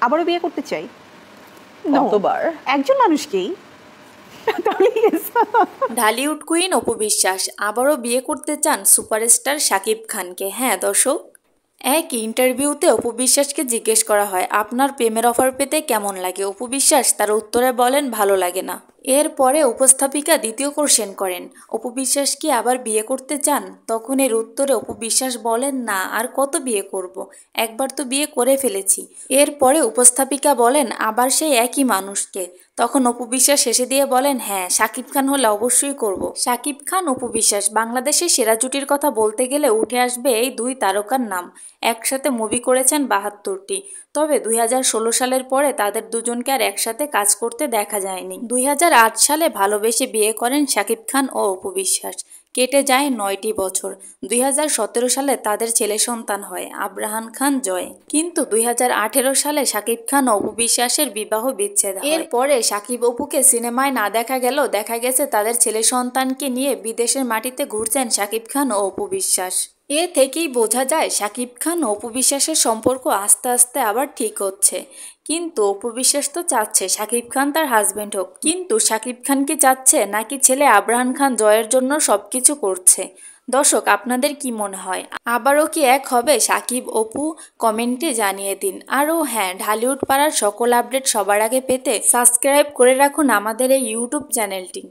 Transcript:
আবারও বিয়ে করতে চাই। কতবার? একজন মানুষকেই। ঢালিউড কুইন অপু বিশ্বাস আবারও বিয়ে করতে চান সুপারস্টার শাকিব খানকে। হ্যাঁ দর্শক, এক ইন্টারভিউতে অপু বিশ্বাসকে জিজ্ঞেস করা হয় আপনার প্রেমের অফার পেতে কেমন লাগে। অপু বিশ্বাস তার উত্তরে বলেন ভালো লাগে না। এরপরে উপস্থাপিকা দ্বিতীয় কোশ্চেন করেন অপু বিশ্বাস কি আবার বিয়ে করতে চান। তখন এর উত্তরে অপু বিশ্বাস বলেন না, আর কত বিয়ে করব, একবার তো বিয়ে করে ফেলেছি। এরপরে উপস্থাপিকা বলেন আবার সেই একই মানুষকে। তখন অপু বিশ্বাস শেষে দিয়ে বলেন হ্যাঁ, শাকিব খান হলে অবশ্যই করব। শাকিব খান অপু বিশ্বাস বাংলাদেশের সেরা জুটির কথা বলতে গেলে উঠে আসবে এই দুই তারকার নাম। একসাথে মুভি করেছেন ৭২টি। তবে ২০১৬ সালের পরে তাদের দুজনকে আর একসাথে কাজ করতে দেখা যায়নি। ২০০৮ সালে ভালোবেসে বিয়ে করেন শাকিব খান ও অপু বিশ্বাস। কেটে যায় ৯টি বছর। ২০১৭ সালে তাদের ছেলে সন্তান হয় আবরাহান খান জয়। কিন্তু ২০১৮ সালে শাকিব খান ও অপু বিশ্বাসের বিবাহ বিচ্ছেদ হয়। এরপরে শাকিব অপুকে সিনেমায় না দেখা গেলেও দেখা গেছে তাদের ছেলে সন্তানকে নিয়ে বিদেশের মাটিতে ঘুরছেন শাকিব খান ও অপু বিশ্বাস। এ থেকেই বোঝা যায় শাকিব খান ও অপু বিশ্বাসের সম্পর্ক আস্তে আস্তে আবার ঠিক হচ্ছে। কিন্তু অপু বিশ্বাস তো চাচ্ছে শাকিব খান তার হাজবেন্ড হোক, কিন্তু শাকিব খান কি চাচ্ছে নাকি ছেলে আবরাহান খান জয়ের জন্য সবকিছু করছে। দর্শক, আপনাদের কি মনে হয় আবারও কি এক হবে শাকিব অপু? কমেন্টে জানিয়ে দিন। আরও হ্যাঁ, ঢালিউড পাড়ার সকল আপডেট সবার আগে পেতে সাবস্ক্রাইব করে রাখুন আমাদের এই ইউটিউব চ্যানেলটি।